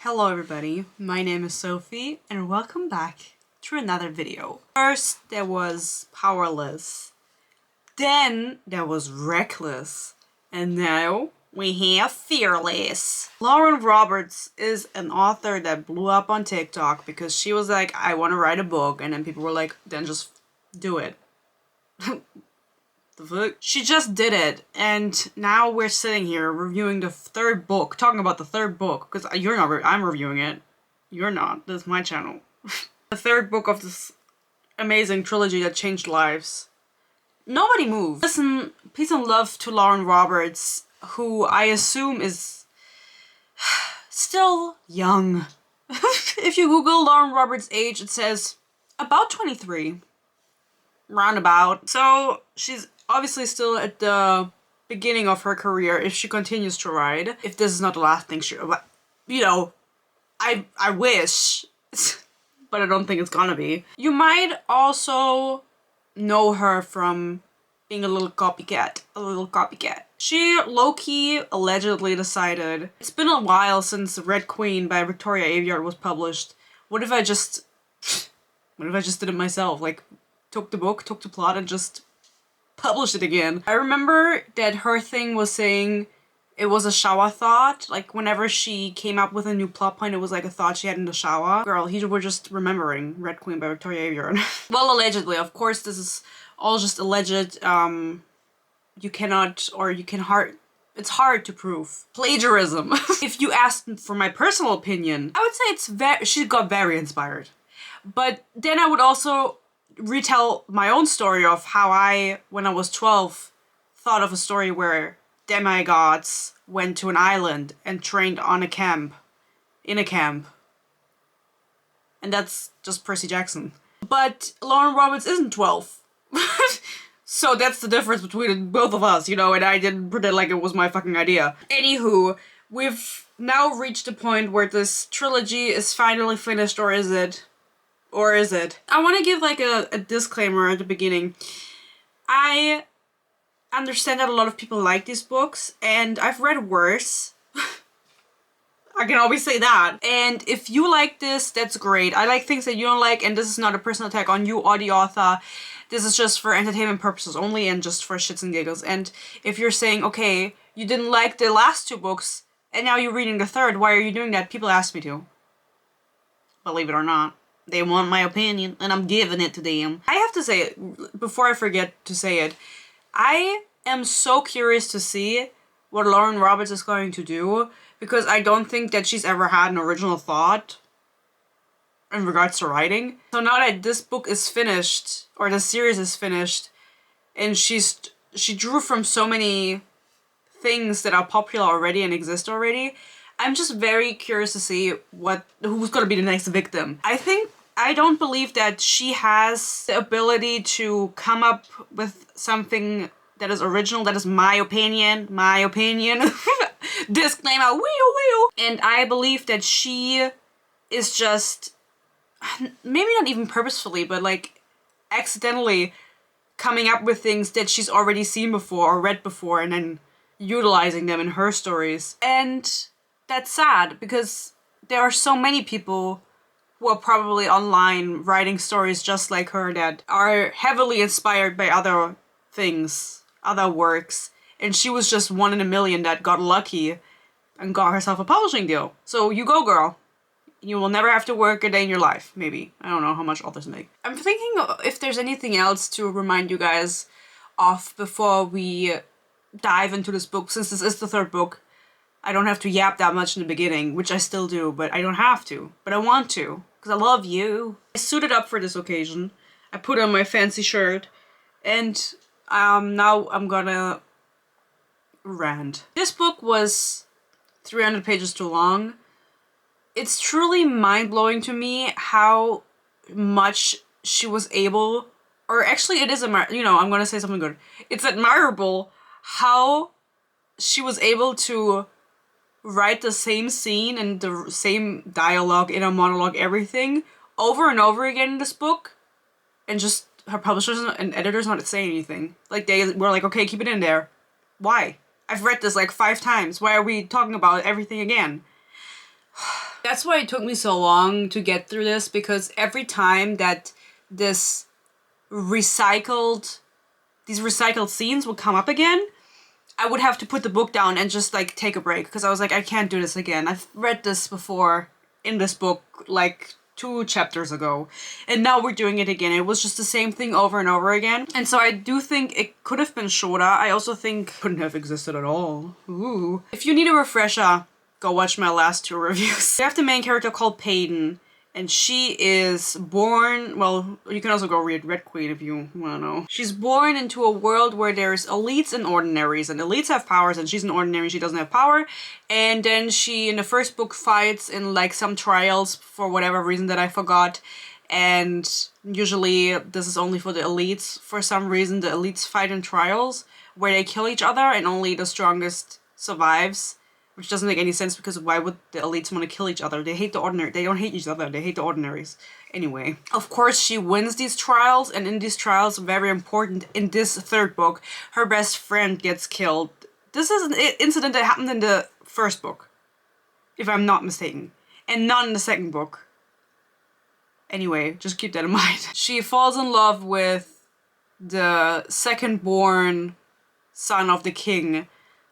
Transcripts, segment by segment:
Hello everybody, my name is Sophie and welcome back to another video. First there was Powerless, then there was Reckless, and now we have Fearless. Lauren Roberts is an author that blew up on TikTok because she was like, I want to write a book, and then people were like, then just do it. The fuck? She just did it, and now we're sitting here reviewing the third book, talking about the third book, because you're not, I'm reviewing it. You're not. This is my channel. The third book of this amazing trilogy that changed lives. Nobody moves. Listen, peace and love to Lauren Roberts, who I assume is still young. If you Google Lauren Roberts' age, it says about 23. Roundabout. So she's obviously still at the beginning of her career if she continues to write. If this is not the last thing she, you know, I wish, but I don't think it's gonna be. You might also know her from being a little copycat. She low-key allegedly decided, it's been a while since Red Queen by Victoria Aveyard was published. What if I just did it myself? Like, took the book, took the plot, and just published it again. I remember that her thing was saying it was a shower thought. Like, whenever she came up with a new plot point, it was like a thought she had in the shower. Girl, you were just remembering Red Queen by Victoria Aveyard. Well, allegedly. Of course, this is all just alleged. You cannot, or you can it's hard to prove. Plagiarism. If you asked for my personal opinion, I would say she got very inspired. But then I would also retell my own story of how I, when I was 12, thought of a story where demigods went to an island and trained in a camp. And that's just Percy Jackson. But Lauren Roberts isn't 12. So that's the difference between both of us, you know, and I didn't pretend like it was my fucking idea. Anywho, we've now reached a point where this trilogy is finally finished, or is it? Or is it? I want to give like a disclaimer at the beginning. I understand that a lot of people like these books, and I've read worse. I can always say that. And if you like this, that's great. I like things that you don't like, and this is not a personal attack on you or the author. This is just for entertainment purposes only and just for shits and giggles. And if you're saying, okay, you didn't like the last two books, and now you're reading the third, why are you doing that? People ask me to. Believe it or not. They want my opinion, and I'm giving it to them. I have to say, before I forget to say it, I am so curious to see what Lauren Roberts is going to do, because I don't think that she's ever had an original thought in regards to writing. So now that this book is finished, or the series is finished, and she drew from so many things that are popular already and exist already, I'm just very curious to see who's gonna be the next victim. I don't believe that she has the ability to come up with something that is original. That is my opinion. Disclaimer, wee. And I believe that she is just, maybe not even purposefully, but like accidentally coming up with things that she's already seen before or read before, and then utilizing them in her stories. And that's sad, because there are so many people who are probably online writing stories just like her that are heavily inspired by other things, other works, and she was just one in a million that got lucky and got herself a publishing deal. So you go, girl. You will never have to work a day in your life, maybe. I don't know how much authors make. I'm thinking if there's anything else to remind you guys of before we dive into this book, since this is the third book. I don't have to yap that much in the beginning, which I still do, but I don't have to. But I want to, because I love you. I suited up for this occasion. I put on my fancy shirt, and now I'm gonna rant. This book was 300 pages too long. It's truly mind-blowing to me how much she was able, or actually it is, I'm gonna say something good. It's admirable how she was able to write the same scene and the same dialogue, inner monologue, everything over and over again in this book, and just her publishers and editors not saying anything. Like, they were like, okay, keep it in there. Why? I've read this like 5 times. Why are we talking about everything again? That's why it took me so long to get through this, because every time that these recycled scenes would come up again, I would have to put the book down and just like take a break, because I was like, I can't do this again. I've read this before in this book like 2 chapters ago, and now we're doing it again. It was just the same thing over and over again. And so I do think it could have been shorter. I also think it couldn't have existed at all. Ooh. If you need a refresher, go watch my last 2 reviews. We have the main character called Peyton, and she is born, well, you can also go read Red Queen if you wanna know. She's born into a world where there's elites and ordinaries, and elites have powers, and she's an ordinary, she doesn't have power. And then she, in the first book, fights in like some trials for whatever reason that I forgot. And usually this is only for the elites. For some reason, the elites fight in trials where they kill each other and only the strongest survives. Which doesn't make any sense, because why would the elites want to kill each other? They hate the ordinary. They don't hate each other. They hate the ordinaries. Anyway. Of course, she wins these trials, and in these trials, very important, in this 3rd book, her best friend gets killed. This is an incident that happened in the 1st book, if I'm not mistaken, and not in the 2nd book. Anyway, just keep that in mind. She falls in love with the 2nd-born son of the king,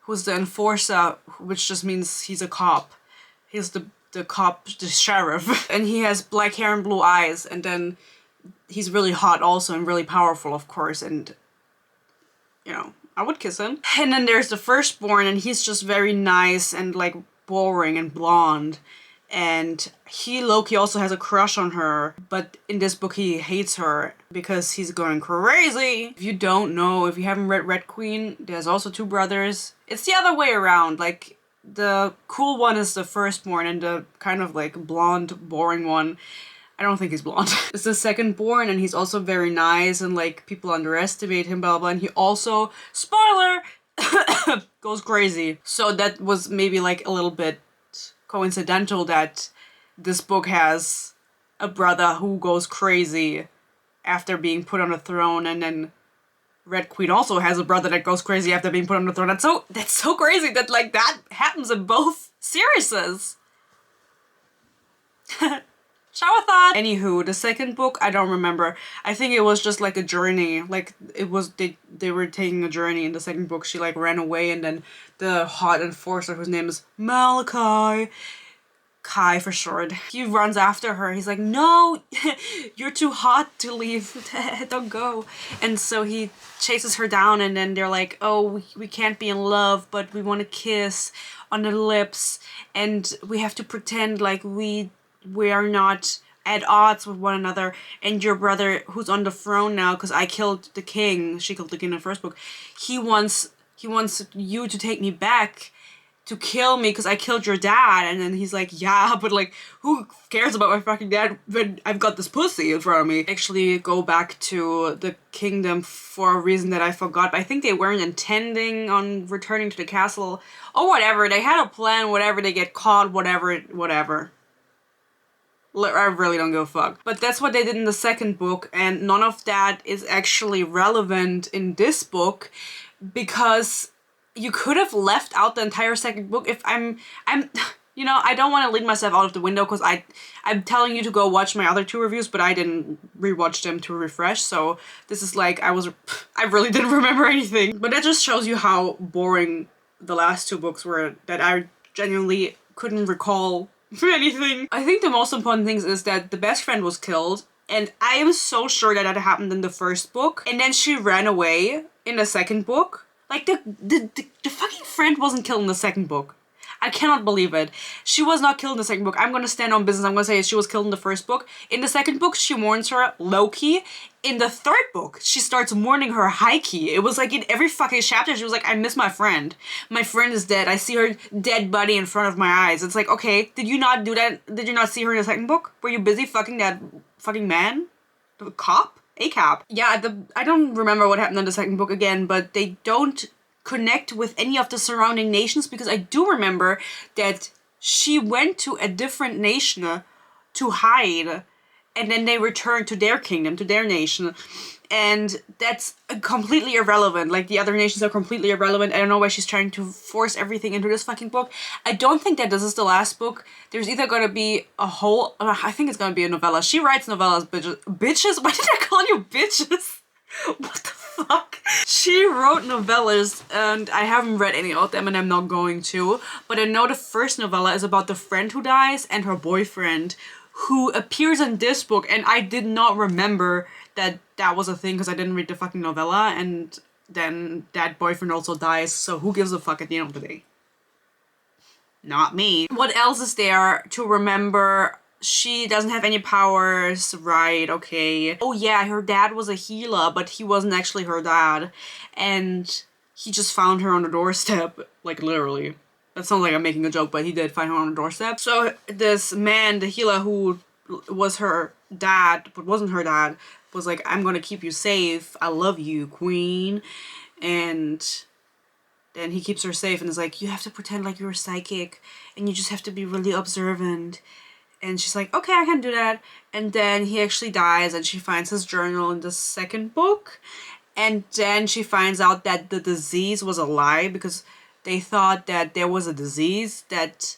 who's the enforcer, which just means he's a cop. He's the cop, the sheriff. And he has black hair and blue eyes, and then he's really hot also and really powerful, of course, and, you know, I would kiss him. And then there's the firstborn, and he's just very nice and, like, boring and blonde. And he, Loki, also has a crush on her, but in this book he hates her because he's going crazy. If you don't know, if you haven't read Red Queen, there's also 2 brothers. It's the other way around. Like, the cool one is the firstborn, and the kind of like blonde, boring one, I don't think he's blonde, is the secondborn, and he's also very nice, and like people underestimate him, blah blah, and he also, spoiler, goes crazy. So that was maybe like a little bit coincidental that this book has a brother who goes crazy after being put on the throne, and then Red Queen also has a brother that goes crazy after being put on the throne. That's so crazy that like that happens in both series. Shower thought. Anywho, the 2nd book, I don't remember. I think it was just like a journey. Like it was, they were taking a journey in the 2nd book. She like ran away, and then the hot enforcer, whose name is Malachi, Kai for short, he runs after her. He's like, no, you're too hot to leave. Don't go. And so he chases her down, and then they're like, oh, we can't be in love, but we want to kiss on the lips, and we have to pretend like we are not at odds with one another, and your brother, who's on the throne now because I killed the king, she killed the king in the first book, he wants you to take me back, to kill me because I killed your dad. And then he's like, yeah, but like, who cares about my fucking dad when I've got this pussy in front of me? Actually go back to the kingdom for a reason that I forgot, but I think they weren't intending on returning to the castle or whatever. They had a plan, whatever, they get caught, whatever. I really don't give a fuck. But that's what they did in the 2nd book, and none of that is actually relevant in this book, because you could have left out the entire 2nd book. If I'm you know, I don't want to lead myself out of the window, because I'm telling you to go watch my other 2 reviews, but I didn't rewatch them to refresh, so this is like, I really didn't remember anything. But that just shows you how boring the last 2 books were, that I genuinely couldn't recall anything. I think the most important thing is that the best friend was killed, and I am so sure that happened in the 1st book, and then she ran away in the 2nd book. Like, the fucking friend wasn't killed in the 2nd book. I cannot believe it. She was not killed in the 2nd book. I'm gonna stand on business. I'm gonna say she was killed in the 1st book. In the 2nd book, she mourns her Loki. In the 3rd book, she starts mourning her Heike. It was like in every fucking chapter, she was like, I miss my friend. My friend is dead. I see her dead body in front of my eyes. It's like, okay, did you not do that? Did you not see her in the 2nd book? Were you busy fucking that fucking man? The cop? A cop. Yeah, I don't remember what happened in the 2nd book again, but they don't connect with any of the surrounding nations, because I do remember that she went to a different nation to hide, and then they returned to their kingdom, to their nation, And that's completely irrelevant. Like, the other nations are completely irrelevant. I don't know why she's trying to force everything into this fucking book. I don't think that this is the last book. There's either gonna be a whole... I think it's gonna be a novella. She writes novellas, bitches. Bitches? Why did I call you bitches? What the fuck? She wrote novellas, and I haven't read any of them, and I'm not going to. But I know the first novella is about the friend who dies and her boyfriend, who appears in this book, and I did not remember that that was a thing because I didn't read the fucking novella, and then that boyfriend also dies, so who gives a fuck at the end of the day? Not me. What else is there to remember? She doesn't have any powers, right, okay. Oh yeah, her dad was a healer, but he wasn't actually her dad, and he just found her on the doorstep, like literally. That sounds like I'm making a joke, but he did find her on the doorstep. So this man, the healer who was her dad, but wasn't her dad, was like, I'm gonna keep you safe. I love you, queen. And then he keeps her safe and is like, you have to pretend like you're psychic and you just have to be really observant. And she's like, okay, I can do that. And then he actually dies and she finds his journal in the second book. And then she finds out that the disease was a lie because they thought that there was a disease that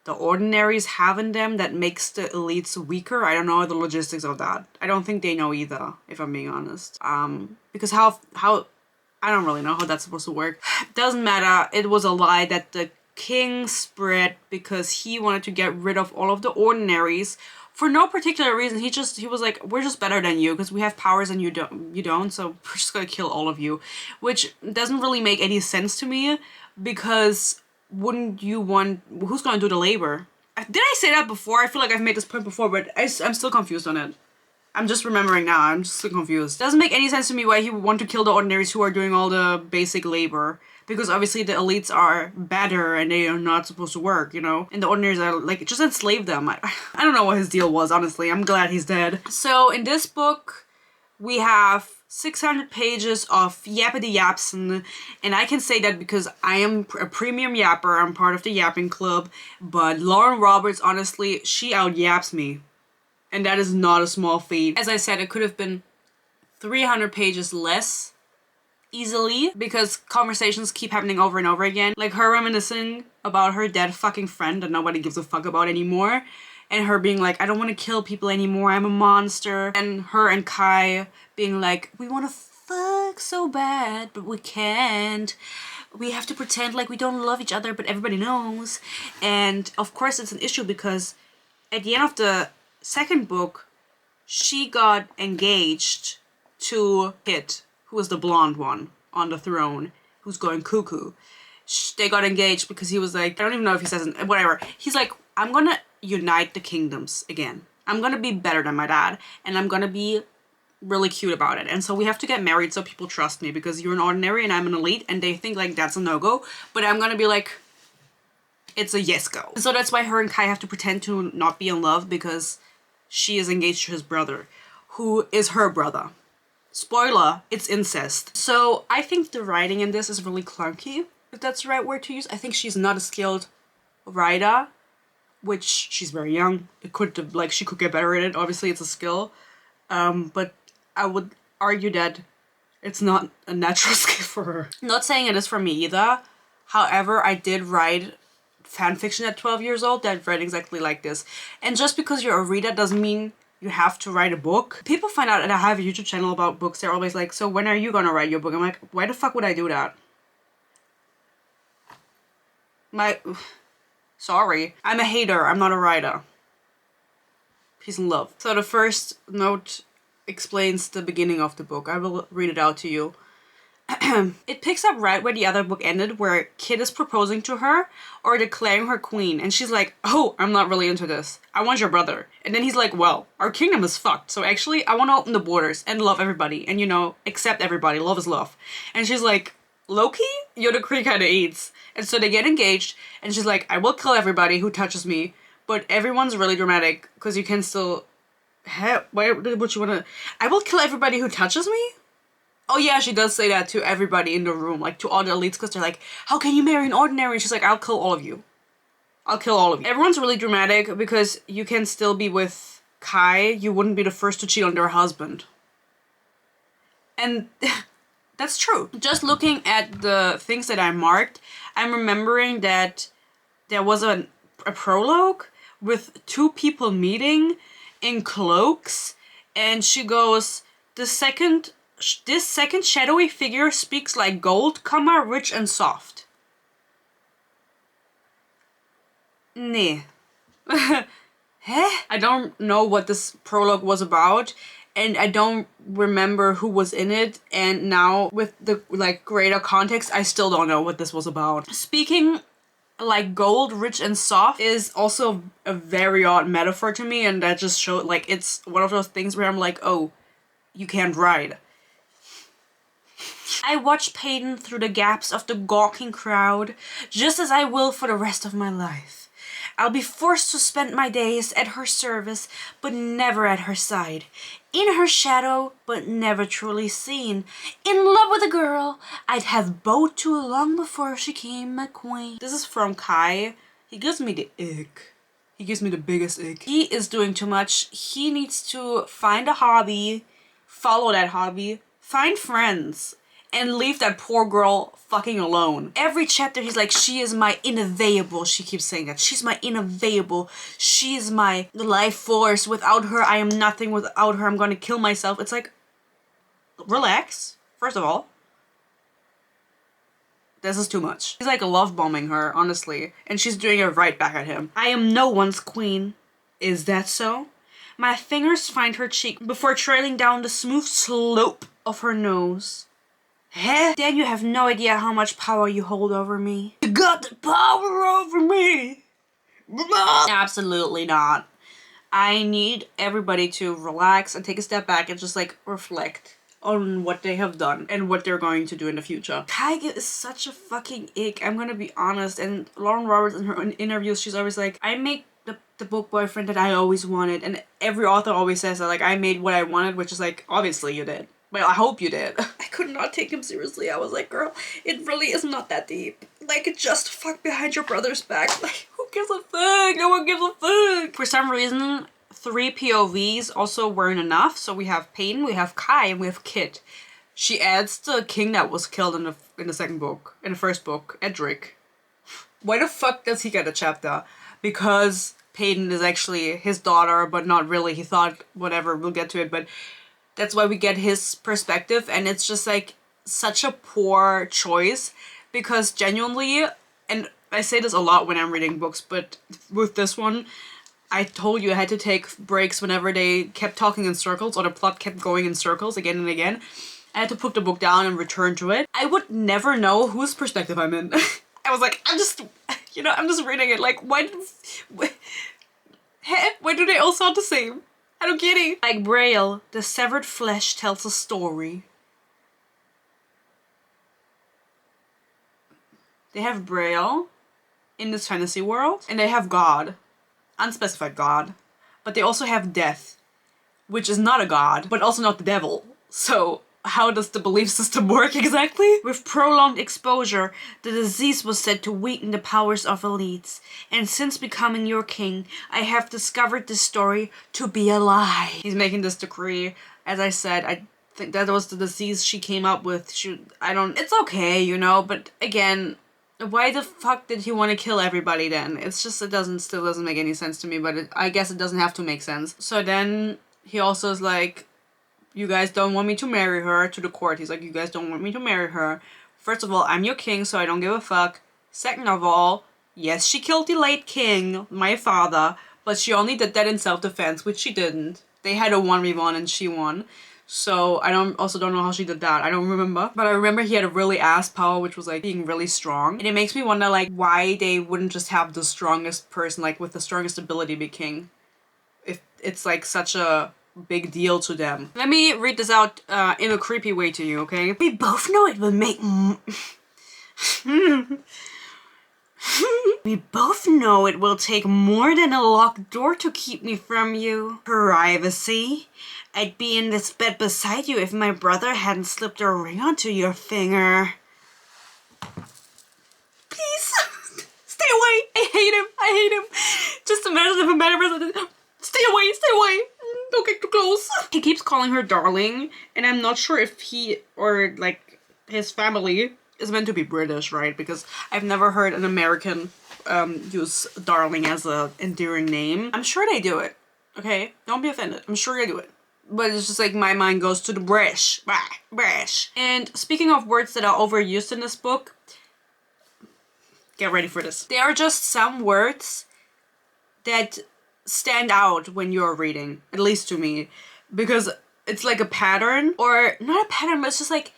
the ordinaries have in them that makes the elites weaker. I don't know the logistics of that. I don't think they know either, if I'm being honest. Because how I don't really know how that's supposed to work. Doesn't matter. It was a lie that the king spread because he wanted to get rid of all of the ordinaries for no particular reason. He was like, we're just better than you because we have powers and you don't, so we're just gonna kill all of you, which doesn't really make any sense to me because wouldn't you want, who's gonna do the labor? Did I say that before? I feel like I've made this point before, but I'm still confused on it. I'm just remembering now. I'm just so confused. Doesn't make any sense to me why he would want to kill the ordinaries who are doing all the basic labor. Because obviously the elites are better and they are not supposed to work, you know? And the ordinaries are like, just enslave them. I don't know what his deal was, honestly. I'm glad he's dead. So in this book, we have 600 pages of yappity yapson, and I can say that because I am a premium yapper. I'm part of the yapping club, but Lauren Roberts, honestly, she out-yaps me. And that is not a small feat. As I said, it could have been 300 pages less easily because conversations keep happening over and over again. Like her reminiscing about her dead fucking friend that nobody gives a fuck about anymore. And her being like, I don't want to kill people anymore. I'm a monster. And her and Kai being like, we want to fuck so bad, but we can't. We have to pretend like we don't love each other, but everybody knows. And of course it's an issue because at the end of the second book, she got engaged to Kit, who was the blonde one on the throne, who's going cuckoo. They got engaged because he was like, I don't even know if he says it, whatever. He's like, I'm gonna unite the kingdoms again. I'm gonna be better than my dad, and I'm gonna be really cute about it. And so we have to get married so people trust me because you're an ordinary and I'm an elite, and they think like that's a no-go. But I'm gonna be like, it's a yes go. So that's why her and Kai have to pretend to not be in love because she is engaged to his brother, who is her brother. Spoiler, it's incest. So I think the writing in this is really clunky, if that's the right word to use. I think she's not a skilled writer, which she's very young. It could, like, she could get better at it. Obviously, it's a skill. But I would argue that it's not a natural skill for her. Not saying it is for me either. However, I did write fan fiction at 12 years old that read exactly like this. And just because you're a reader doesn't mean you have to write a book. People find out that I have a YouTube channel about books. They're always like, so when are you gonna write your book? I'm like, why the fuck would I do that? Sorry. I'm a hater. I'm not a writer. Peace and love. So the first note explains the beginning of the book. I will read it out to you. It picks up right where the other book ended, where Kit is proposing to her or declaring her queen, and she's like, oh, I'm not really into this. I want your brother. And then he's like, well, our kingdom is fucked, so actually I want to open the borders and love everybody and, you know, accept everybody. Love is love. And she's like, Loki, your decree kind of eats. And so they get engaged, and she's like, I will kill everybody who touches me, but everyone's really dramatic because you can still why would you want to? I will kill everybody who touches me? Oh yeah, she does say that to everybody in the room, like to all the elites, because they're like, how can you marry an ordinary? And she's like, I'll kill all of you. I'll kill all of you. Everyone's really dramatic because you can still be with Kai. You wouldn't be the first to cheat on their husband. And that's true. Just looking at the things that I marked, I'm remembering that there was a prologue with two people meeting in cloaks, and she goes, this second shadowy figure speaks like gold, comma, rich and soft. Nee. I don't know what this prologue was about, and I don't remember who was in it, and now with the like greater context, I still don't know what this was about. Speaking like gold, rich and soft is also a very odd metaphor to me, and that just showed like it's one of those things where I'm like, oh, you can't ride. I watch Peyton through the gaps of the gawking crowd, just as I will for the rest of my life. I'll be forced to spend my days at her service, but never at her side. In her shadow, but never truly seen. In love with a girl I'd have bowed to long before she came my queen. This is from Kai. He gives me the ick. He gives me the biggest ick. He is doing too much. He needs to find a hobby, follow that hobby, find friends, and leave that poor girl fucking alone. Every chapter he's like, she is my inavailable. She keeps saying that. She's my inavailable. She is my life force. Without her, I am nothing. Without her, I'm gonna kill myself. It's like, relax, first of all. This is too much. He's like love bombing her, honestly. And she's doing it right back at him. I am no one's queen. Is that so? My fingers find her cheek before trailing down the smooth slope of her nose. Heh? Dan, you have no idea how much power you hold over me. You got the power over me! Absolutely not. I need everybody to relax and take a step back and just like reflect on what they have done and what they're going to do in the future. Kaiga is such a fucking ick, I'm gonna be honest. And Lauren Roberts in her interviews, she's always like, I make the book boyfriend that I always wanted. And every author always says that, like, I made what I wanted, which is like, obviously you did. Well, I hope you did. I could not take him seriously. I was like, girl, it really is not that deep. Like, just fuck behind your brother's back. Like, who gives a fuck? No one gives a fuck. For some reason, 3 POVs also weren't enough. So we have Peyton, we have Kai, and we have Kit. She adds the king that was killed in the second book, in the first book, Edric. Why the fuck does he get a chapter? Because Peyton is actually his daughter, but not really. He thought, whatever, we'll get to it, but that's why we get his perspective, and it's just like such a poor choice, because genuinely, and I say this a lot when I'm reading books, but with this one, I told you I had to take breaks whenever they kept talking in circles or the plot kept going in circles again and again. I had to put the book down and return to it. I would never know whose perspective I'm in. I was like, I'm just reading it. Like, why do they all sound the same? I don't get it. Like Braille, the severed flesh tells a story. They have Braille in this fantasy world, and they have God, unspecified God, but they also have death, which is not a god, but also not the devil. So how does the belief system work exactly? With prolonged exposure, the disease was said to weaken the powers of elites. And since becoming your king, I have discovered this story to be a lie. He's making this decree. As I said, I think that was the disease she came up with. It's okay, you know, but again, why the fuck did he want to kill everybody then? It's just, still doesn't make any sense to me, but I guess it doesn't have to make sense. So then he also is like, you guys don't want me to marry her, to the court. He's like, you guys don't want me to marry her. First of all, I'm your king, so I don't give a fuck. Second of all, yes, she killed the late king, my father, but she only did that in self-defense, which she didn't. They had a 1v1 and she won. So I also don't know how she did that. I don't remember. But I remember he had a really ass power, which was like being really strong. And it makes me wonder like why they wouldn't just have the strongest person, like with the strongest ability, be king. If it's like such a big deal to them. Let me read this out in a creepy way to you, okay? We both know it will make We both know it will take more than a locked door to keep me from you. Privacy. I'd be in this bed beside you if my brother hadn't slipped a ring onto your finger. Please. Stay away. I hate him. Just imagine if a man was like, stay away. Don't get too close. He keeps calling her darling, and I'm not sure if he or like his family is meant to be British, right? Because I've never heard an American use darling as a endearing name. I'm sure they do it. Okay, don't be offended. I'm sure they do it. But it's just like my mind goes to the British. British. And speaking of words that are overused in this book, get ready for this. There are just some words that stand out when you're reading, at least to me, because it's like a pattern, or not a pattern, but it's just like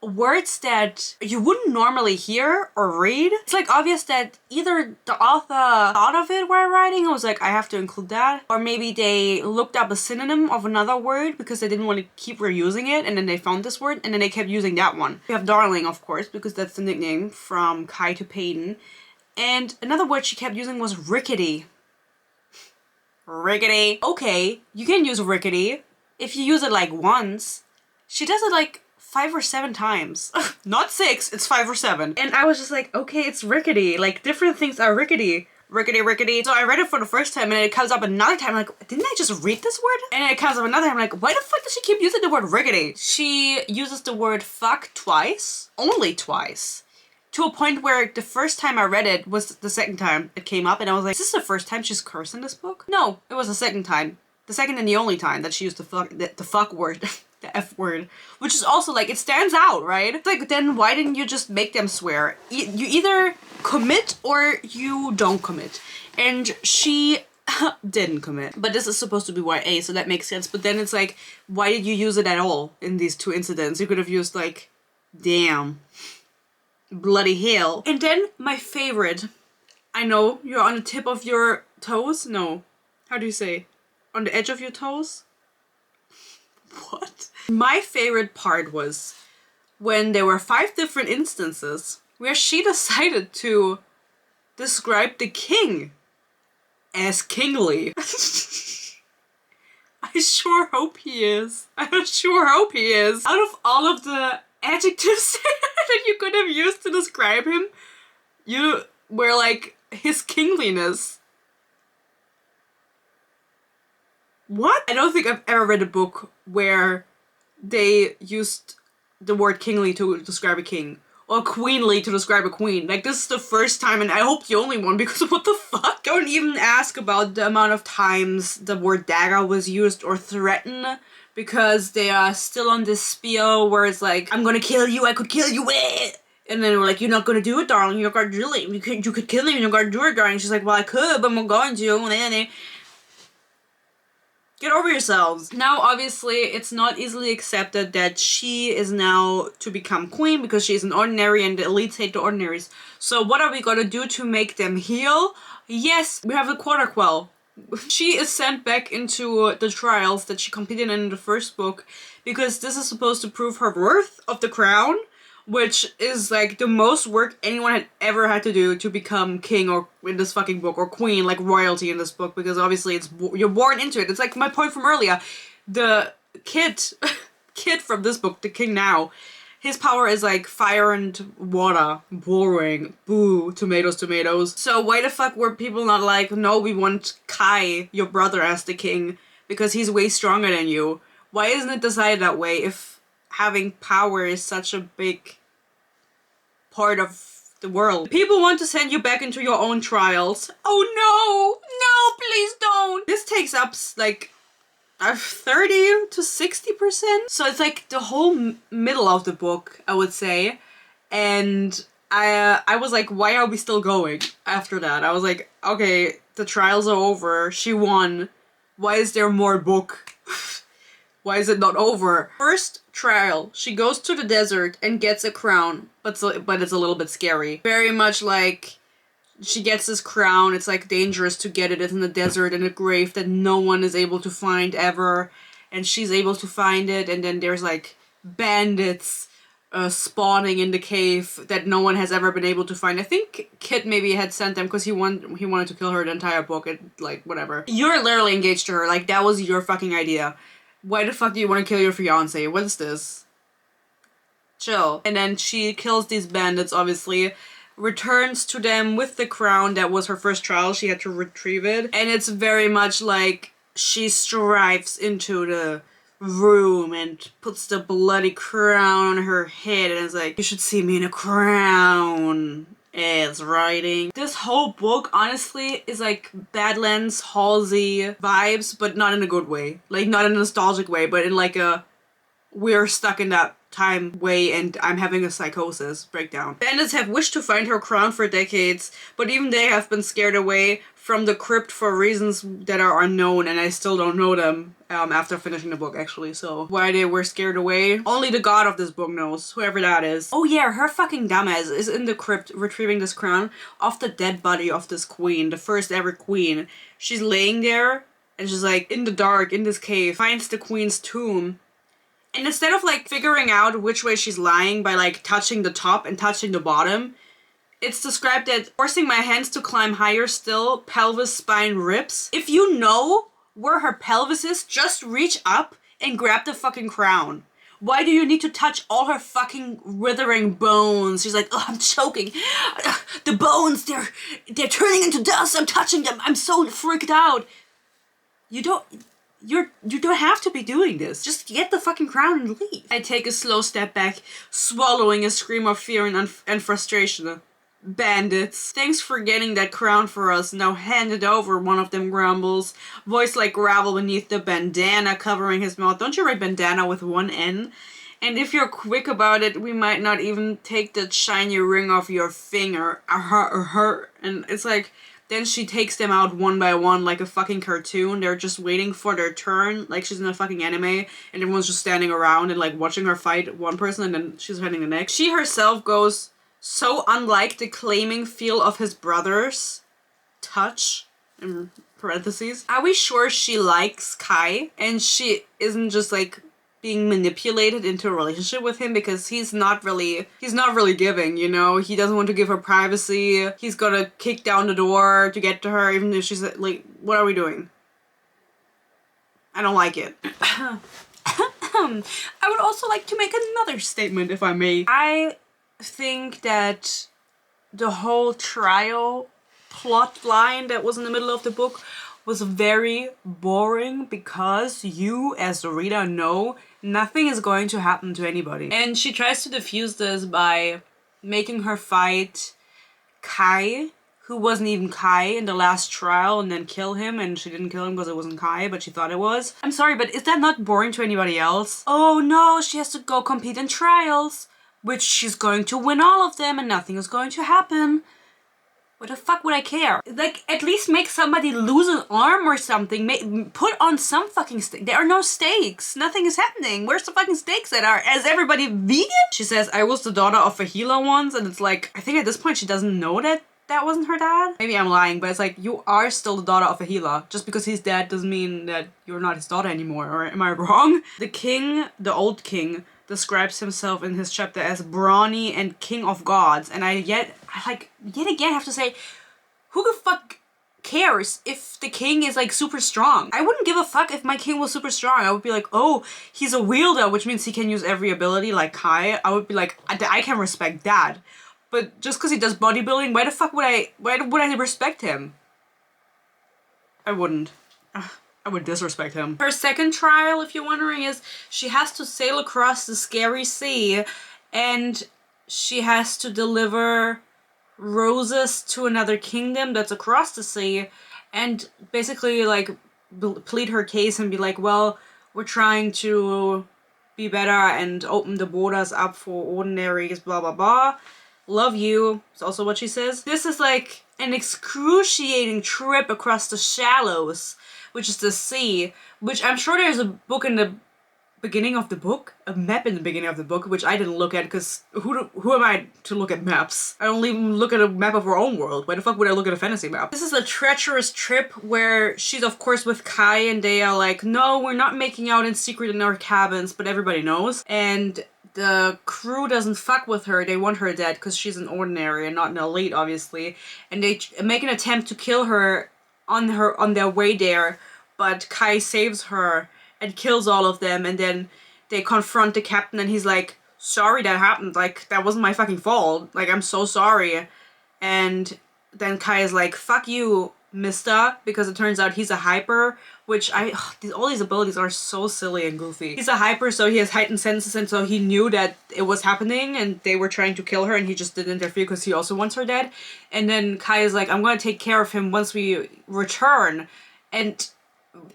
words that you wouldn't normally hear or read. It's like obvious that either the author thought of it while writing, I was like, I have to include that, or maybe they looked up a synonym of another word because they didn't want to keep reusing it, and then they found this word and then they kept using that one. We have darling, of course, because that's the nickname from Kai to Peyton, and another word she kept using was rickety. Rickety. Okay, you can use rickety if you use it like once. She does it like 5 or 7 times. Not 6, it's 5 or 7. And I was just like, okay, it's rickety. Like, different things are rickety. Rickety, rickety. So I read it for the first time and it comes up another time, like, didn't I just read this word? And then it comes up another time, like, why the fuck does she keep using the word rickety? She uses the word fuck twice. Only twice. To a point where the first time I read it was the second time it came up, and I was like, is this the first time she's cursed in this book? No, it was the second time. The second and the only time that she used the fuck word. The F word. Which is also like, it stands out, right? It's like, then why didn't you just make them swear? You either commit or you don't commit. And she didn't commit. But this is supposed to be YA, so that makes sense. But then it's like, why did you use it at all in these 2 incidents? You could have used like, damn. Bloody hell. And then my favorite. I know you're on the tip of your toes. No. How do you say? On the edge of your toes? What? My favorite part was when there were 5 different instances where she decided to describe the king as kingly. I sure hope he is. I sure hope he is. Out of all of the adjectives that you could have used to describe him, you were like, his kingliness. What? I don't think I've ever read a book where they used the word kingly to describe a king, or queenly to describe a queen. Like, this is the first time, and I hope the only one, because what the fuck? Don't even ask about the amount of times the word dagger was used, or threaten, because they are still on this spiel where it's like, I'm gonna kill you, I could kill you, and then we're like, you're not gonna do it, darling, you're not gonna do it, you could kill him, you're not gonna do it, darling. She's like, well, I could, but I'm not going to. Get over yourselves. Now, obviously, it's not easily accepted that she is now to become queen because she's an ordinary and the elites hate the ordinaries. So what are we gonna do to make them heal? Yes, we have a quarter quell. She is sent back into the trials that she completed in the first book because this is supposed to prove her worth of the crown, which is like the most work anyone had ever had to do to become king, or in this fucking book, or queen, like royalty in this book, because obviously you're born into it. It's like my point from earlier. The kid from this book, the king now, his power is like fire and water. Boring. Boo. Tomatoes, tomatoes. So why the fuck were people not like, no, we want Kai, your brother, as the king, because he's way stronger than you? Why isn't it decided that way if having power is such a big part of the world? People want to send you back into your own trials. Oh no! No, please don't! This takes up like 30 to 60%. So it's like the whole middle of the book, I would say. And I was like, why are we still going after that? I was like, okay, the trials are over. She won. Why is there more book? Why is it not over? First trial, she goes to the desert and gets a crown, but it's a little bit scary. Very much like, she gets this crown, it's like dangerous to get it, it's in the desert in a grave that no one is able to find ever, and she's able to find it, and then there's like bandits spawning in the cave that no one has ever been able to find. I think Kit maybe had sent them because he wanted to kill her the entire book, and like whatever. You're literally engaged to her, like that was your fucking idea. Why the fuck do you want to kill your fiancé? What is this? Chill. And then she kills these bandits, obviously, returns to them with the crown. That was her first trial. She had to retrieve it. And it's very much like she strives into the room and puts the bloody crown on her head and is like, you should see me in a crown as writing. This whole book honestly is like Badlands Halsey vibes, but not in a good way. Like not in a nostalgic way, but in like a we're stuck in that time way and I'm having a psychosis breakdown. Bandits have wished to find her crown for decades, but even they have been scared away from the crypt for reasons that are unknown, and I still don't know them after finishing the book actually. So why they were scared away, only the god of this book knows, whoever that is. Oh yeah, her fucking dumbass is in the crypt retrieving this crown off the dead body of this queen, the first ever queen. She's laying there and she's like in the dark in this cave, finds the queen's tomb. And instead of like figuring out which way she's lying by like touching the top and touching the bottom, it's described as forcing my hands to climb higher still, pelvis, spine, ribs. If you know where her pelvis is, just reach up and grab the fucking crown. Why do you need to touch all her fucking withering bones? She's like, oh, I'm choking. The bones, they're turning into dust. I'm touching them. I'm so freaked out. You don't have to be doing this. Just get the fucking crown and leave. I take a slow step back, swallowing a scream of fear and frustration. Bandits. Thanks for getting that crown for us. Now hand it over, one of them grumbles. Voice like gravel beneath the bandana covering his mouth. Don't you write bandana with one N? And if you're quick about it, we might not even take that shiny ring off your finger. And it's like, then she takes them out one by one like a fucking cartoon. They're just waiting for their turn, like she's in a fucking anime, and everyone's just standing around and like watching her fight one person and then she's fighting the next. She herself goes, so unlike the claiming feel of his brother's touch, in parentheses. Are we sure she likes Kai and she isn't just like being manipulated into a relationship with him, because he's not really giving, you know? He doesn't want to give her privacy. He's gonna kick down the door to get to her, even if she's like, what are we doing? I don't like it. I would also like to make another statement, if I may. I think that the whole trial plot line that was in the middle of the book was very boring, because you as the reader know nothing is going to happen to anybody. And she tries to diffuse this by making her fight Kai, who wasn't even Kai in the last trial, and then kill him, and she didn't kill him because it wasn't Kai, but she thought it was. I'm sorry, but is that not boring to anybody else? Oh no, she has to go compete in trials, which she's going to win all of them and nothing is going to happen. What the fuck would I care? Like, at least make somebody lose an arm or something. Put on some fucking stakes. There are no stakes. Nothing is happening. Where's the fucking stakes that are? Is everybody vegan? She says, I was the daughter of a healer once, and it's like, I think at this point she doesn't know that that wasn't her dad. Maybe I'm lying, but it's like, you are still the daughter of a healer. Just because he's dead doesn't mean that you're not his daughter anymore, or am I wrong? The king, the old king, describes himself in his chapter as brawny and king of gods, and I yet again have to say, who the fuck cares if the king is like super strong? I wouldn't give a fuck if my king was super strong. I would be like, oh, he's a wielder, which means he can use every ability like Kai. I would be like, I can respect that. But just because he does bodybuilding, why the fuck would I respect him? I wouldn't. I would disrespect him. Her second trial, if you're wondering, is she has to sail across the scary sea, and she has to deliver roses to another kingdom that's across the sea, and basically like plead her case and be like, well, we're trying to be better and open the borders up for ordinaries, blah blah blah. Love you, is also what she says. This is like an excruciating trip across the shallows, which is the sea, which I'm sure there's a book in the beginning of the book, a map in the beginning of the book, which I didn't look at, because who am I to look at maps? I don't even look at a map of our own world. Why the fuck would I look at a fantasy map? This is a treacherous trip where she's of course with Kai, and they are like, no, we're not making out in secret in our cabins, but everybody knows. And the crew doesn't fuck with her. They want her dead because she's an ordinary and not an elite, obviously. And they make an attempt to kill her on their way there, but Kai saves her and kills all of them, and then they confront the captain and he's like, sorry that happened, like, that wasn't my fucking fault, like, I'm so sorry. And then Kai is like, fuck you, Mista, because it turns out he's a hyper, which all these abilities are so silly and goofy. He's a hyper, so he has heightened senses, and so he knew that it was happening and they were trying to kill her, and he just didn't interfere because he also wants her dead. And then Kai is like, I'm gonna take care of him once we return. And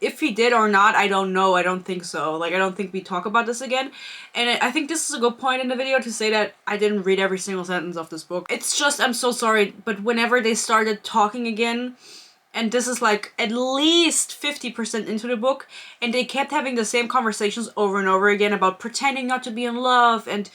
if he did or not, I don't know. I don't think so. Like, I don't think we talk about this again. And I think this is a good point in the video to say that I didn't read every single sentence of this book. It's just, I'm so sorry, but whenever they started talking again, and this is like at least 50% into the book, and they kept having the same conversations over and over again about pretending not to be in love, and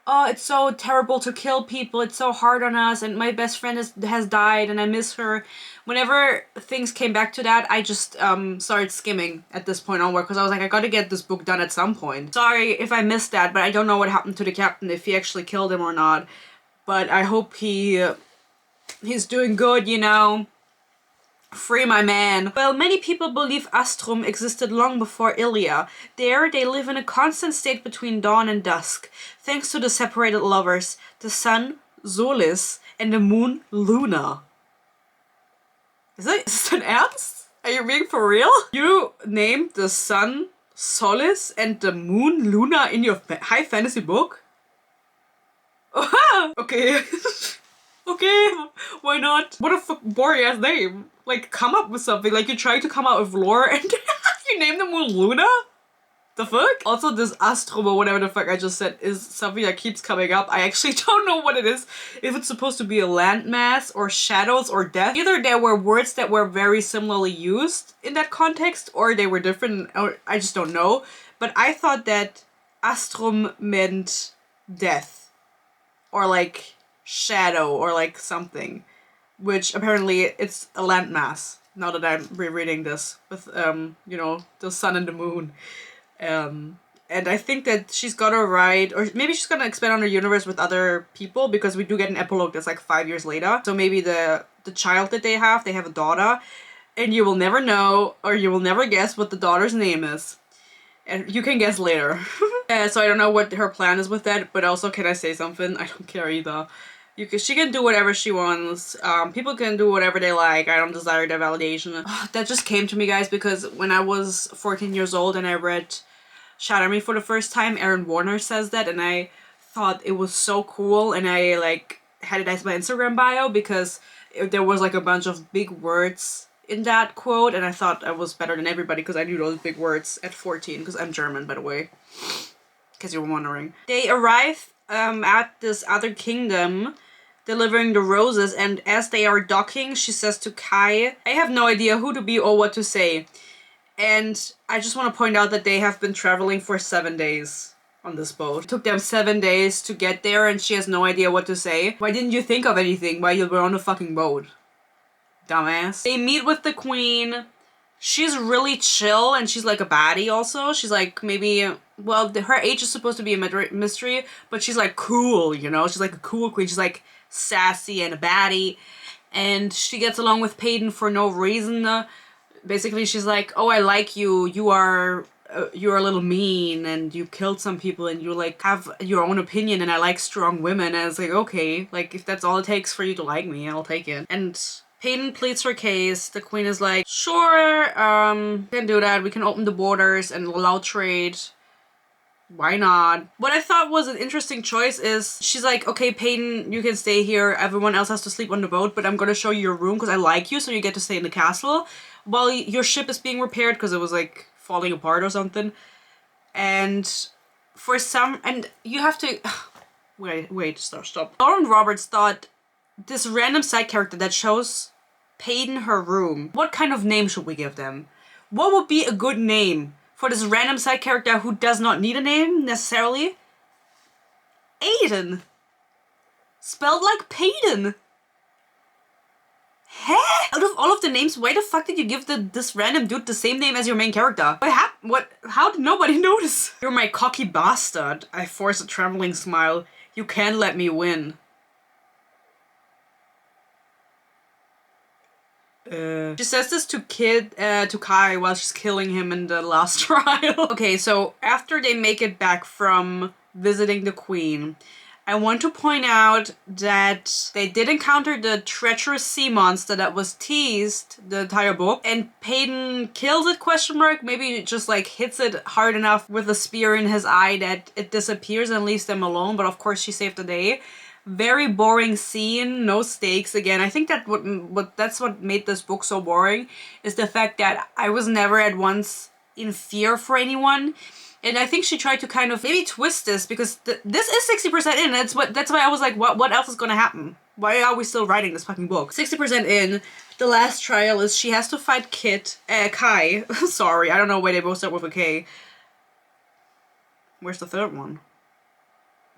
oh, it's so terrible to kill people, it's so hard on us, and my best friend has died and I miss her. Whenever things came back to that, I just started skimming at this point onward, because I was like, I gotta get this book done at some point. Sorry if I missed that, but I don't know what happened to the captain, if he actually killed him or not. But I hope he's doing good, you know. Free my man. Well, many people believe Astrum existed long before Ilia. There, they live in a constant state between dawn and dusk, thanks to the separated lovers, the sun, Solis, and the moon, Luna. Is this an ernst? Are you being for real? You named the sun, Solis, and the moon, Luna, in your high fantasy book? Okay. Okay, why not? What a boring ass name. Like, come up with something. Like, you're trying to come out with lore and you name the moon Luna? The fuck? Also, this Astrum or whatever the fuck I just said is something that keeps coming up. I actually don't know what it is. If it's supposed to be a landmass or shadows or death. Either there were words that were very similarly used in that context, or they were different, or I just don't know. But I thought that Astrum meant death. Or like shadow or like something, which apparently it's a landmass, now that I'm rereading this with you know, the sun and the moon. And I think that she's gonna write, or maybe she's gonna expand on her universe with other people, because we do get an epilogue that's like 5 years later. So maybe the child that they have a daughter, and you will never know, or you will never guess what the daughter's name is. And you can guess later. So I don't know what her plan is with that, but also, can I say something? I don't care either. She can do whatever she wants. People can do whatever they like. I don't desire their validation. That just came to me, guys, because when I was 14 years old and I read Shatter Me for the first time, Aaron Warner says that, and I thought it was so cool, and I like had it as my Instagram bio because there was like a bunch of big words in that quote, and I thought I was better than everybody because I knew those big words at 14, because I'm German, by the way, because you were wondering. They arrive at this other kingdom, delivering the roses, and as they are docking, she says to Kai, I have no idea who to be or what to say. And I just want to point out that they have been traveling for 7 days on this boat. It took them 7 days to get there, and she has no idea what to say. Why didn't you think of anything while you were on the fucking boat? Dumbass. They meet with the queen. She's really chill, and she's like a baddie also. She's like maybe, well, her age is supposed to be a mystery, but she's like cool, you know? She's like a cool queen. She's like sassy and a baddie, and she gets along with Peyton for no reason. Basically, she's like, oh, I like you. You're a little mean, and you killed some people, and you like have your own opinion, and I like strong women. And it's like, okay, like if that's all it takes for you to like me, I'll take it. And Peyton pleads her case. The queen is like, sure, we can do that. We can open the borders and allow trade. Why not? What I thought was an interesting choice is she's like, okay, Peyton, you can stay here. Everyone else has to sleep on the boat, but I'm gonna show you your room because I like you, so you get to stay in the castle while your ship is being repaired because it was like falling apart or something. And for some, and you have to, wait, stop. Lauren Roberts thought this random side character that shows Peyton her room, what kind of name should we give them? What would be a good name for this random side character who does not need a name necessarily? Aiden. Spelled like Peyton. Huh? Out of all of the names, why the fuck did you give this random dude the same name as your main character? What? How did nobody notice? You're my cocky bastard. I force a trembling smile. You can't let me win. She says this to Kai while she's killing him in the last trial. Okay, so after they make it back from visiting the queen, I want to point out that they did encounter the treacherous sea monster that was teased the entire book, and Peyton kills it, question mark, maybe just like hits it hard enough with a spear in his eye that it disappears and leaves them alone, but of course she saved the day. Very boring scene, no stakes again. I think that that's what made this book so boring, is the fact that I was never at once in fear for anyone. And I think she tried to kind of maybe twist this, because this is 60% in. That's why I was like, what else is gonna happen? Why are we still writing this fucking book? 60% in, the last trial is she has to fight Kai. Sorry, I don't know why they both start with a K. Where's the third one?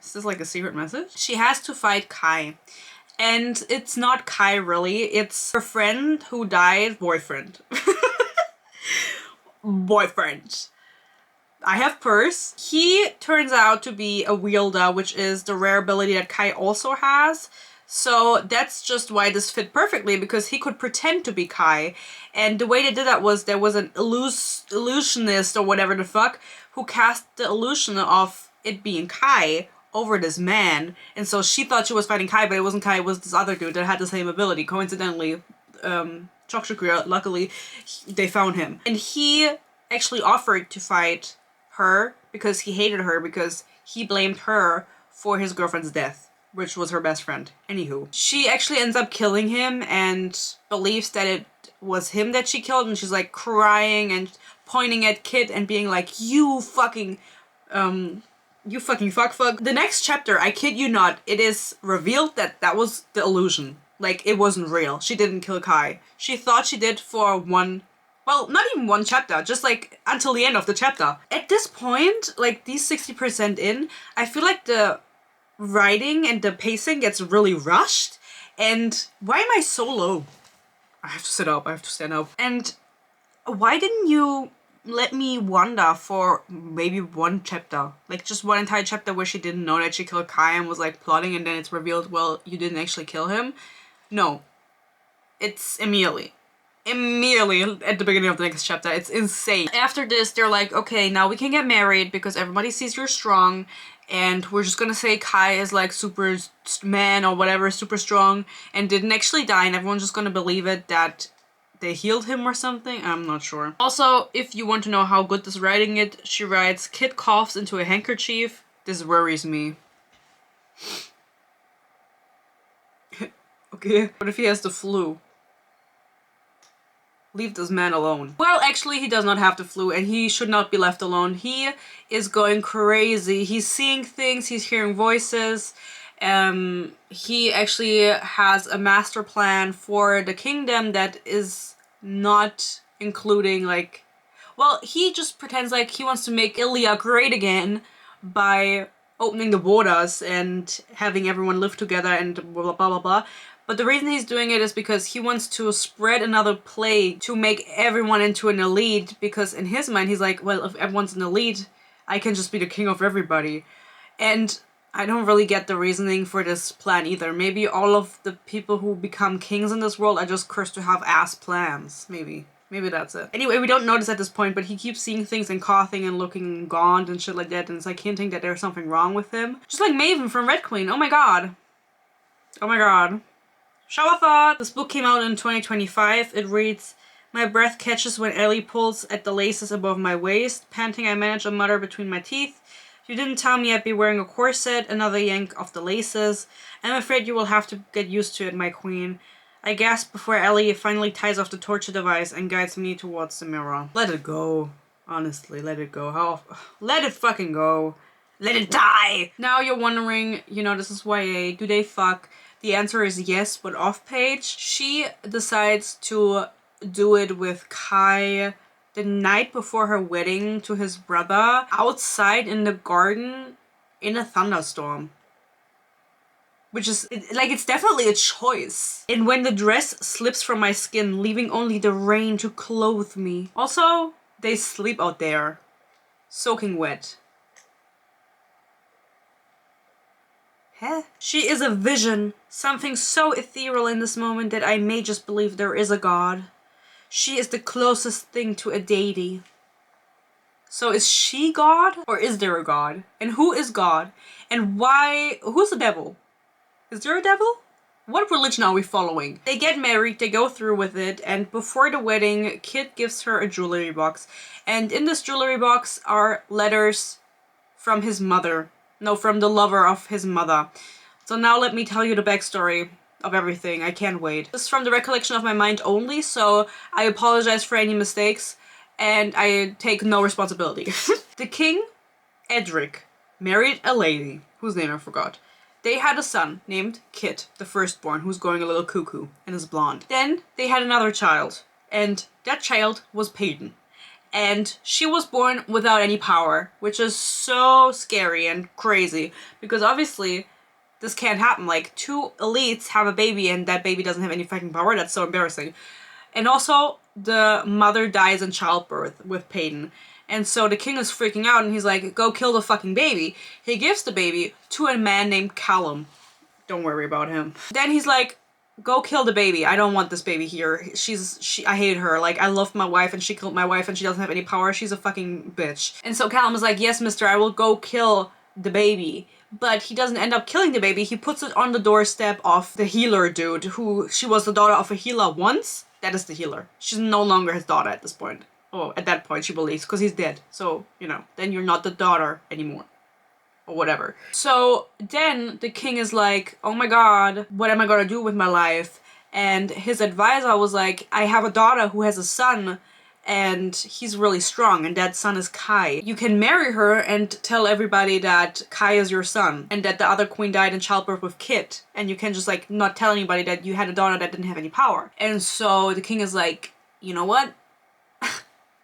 Is this like a secret message? She has to fight Kai. And it's not Kai really, it's her friend who died, boyfriend. Boyfriend. I have purse. He turns out to be a wielder, which is the rare ability that Kai also has. So that's just why this fit perfectly, because he could pretend to be Kai. And the way they did that was there was an illusionist or whatever the fuck who cast the illusion of it being Kai over this man. And so she thought she was fighting Kai, but it wasn't Kai, it was this other dude that had the same ability. Coincidentally, Chokshukria, luckily, they found him. And he actually offered to fight her because he hated her, because he blamed her for his girlfriend's death, which was her best friend. Anywho, she actually ends up killing him and believes that it was him that she killed, and she's like crying and pointing at Kit and being like, you fucking fuck. The next chapter, I kid you not, it is revealed that that was the illusion. Like, it wasn't real. She didn't kill Kai. She thought she did for one, well, not even one chapter, just like until the end of the chapter. At this point, like these 60% in, I feel like the writing and the pacing gets really rushed. And why am I so low? I have to sit up, I have to stand up. And why didn't you let me wander for maybe one chapter? Like just one entire chapter where she didn't know that she killed Kai and was like plotting, and then it's revealed, well, you didn't actually kill him. No. It's immediately at the beginning of the next chapter. It's insane. After this, they're like, okay, now we can get married because everybody sees you're strong, and we're just gonna say Kai is like super man or whatever, super strong, and didn't actually die, and everyone's just gonna believe it that they healed him or something. I'm not sure. Also, if you want to know how good this writing is, she writes, Kid coughs into a handkerchief. This worries me. Okay. What if he has the flu? Leave this man alone. Well, actually, he does not have the flu, and he should not be left alone. He is going crazy. He's seeing things, he's hearing voices. He actually has a master plan for the kingdom that is not including, like, well, he just pretends like he wants to make Ilya great again by opening the borders and having everyone live together and blah blah blah blah blah. But the reason he's doing it is because he wants to spread another plague to make everyone into an elite, because in his mind he's like, well, if everyone's an elite, I can just be the king of everybody. And I don't really get the reasoning for this plan either. Maybe all of the people who become kings in this world are just cursed to have ass plans. Maybe that's it. Anyway, we don't notice at this point, but he keeps seeing things and coughing and looking gaunt and shit like that, and it's like hinting that there's something wrong with him. Just like Maven from Red Queen. Oh my god. Oh my god. Shower thought! This book came out in 2025. It reads, my breath catches when Ellie pulls at the laces above my waist. Panting, I manage a mutter between my teeth. You didn't tell me I'd be wearing a corset. Another yank of the laces. I'm afraid you will have to get used to it, my queen. I gasp before Ellie finally ties off the torture device and guides me towards the mirror. Let it go. Honestly, let it go. Let it fucking go. Let it die! Now you're wondering, you know, this is YA. Do they fuck? The answer is yes, but off page. She decides to do it with Kai the night before her wedding to his brother, outside in the garden in a thunderstorm. Which is, like, it's definitely a choice. And when the dress slips from my skin, leaving only the rain to clothe me. Also, they sleep out there, soaking wet. Huh? She is a vision, something so ethereal in this moment that I may just believe there is a god. She is the closest thing to a deity. So is she God, or is there a God? And who is God? And why, who's the devil? Is there a devil? What religion are we following? They get married, they go through with it, and before the wedding, Kit gives her a jewelry box. And in this jewelry box are letters from his mother. No, from the lover of his mother. So now let me tell you the backstory of everything. I can't wait. This is from the recollection of my mind only, so I apologize for any mistakes, and I take no responsibility. The king, Edric, married a lady, whose name I forgot. They had a son named Kit, the firstborn, who's going a little cuckoo and is blonde. Then they had another child, and that child was Peyton. And she was born without any power, which is so scary and crazy, because obviously this can't happen. Like, two elites have a baby and that baby doesn't have any fucking power. That's so embarrassing. And also, the mother dies in childbirth with Peyton. And so the king is freaking out and he's like, go kill the fucking baby. He gives the baby to a man named Callum. Don't worry about him. Then he's like, go kill the baby. I don't want this baby here. I hate her. Like, I love my wife and she killed my wife and she doesn't have any power. She's a fucking bitch. And so Callum is like, yes, mister, I will go kill the baby. But he doesn't end up killing the baby. He puts it on the doorstep of the healer dude, who she was the daughter of a healer once. That is the healer. She's no longer his daughter at this point. Oh, at that point she believes, because he's dead. So, you know, then you're not the daughter anymore. Or whatever. So then the king is like, oh my god, what am I gonna do with my life? And his advisor was like, I have a daughter who has a son and he's really strong, and that son is Kai. You can marry her and tell everybody that Kai is your son and that the other queen died in childbirth with Kit, and you can just like not tell anybody that you had a daughter that didn't have any power. And so the king is like, you know what?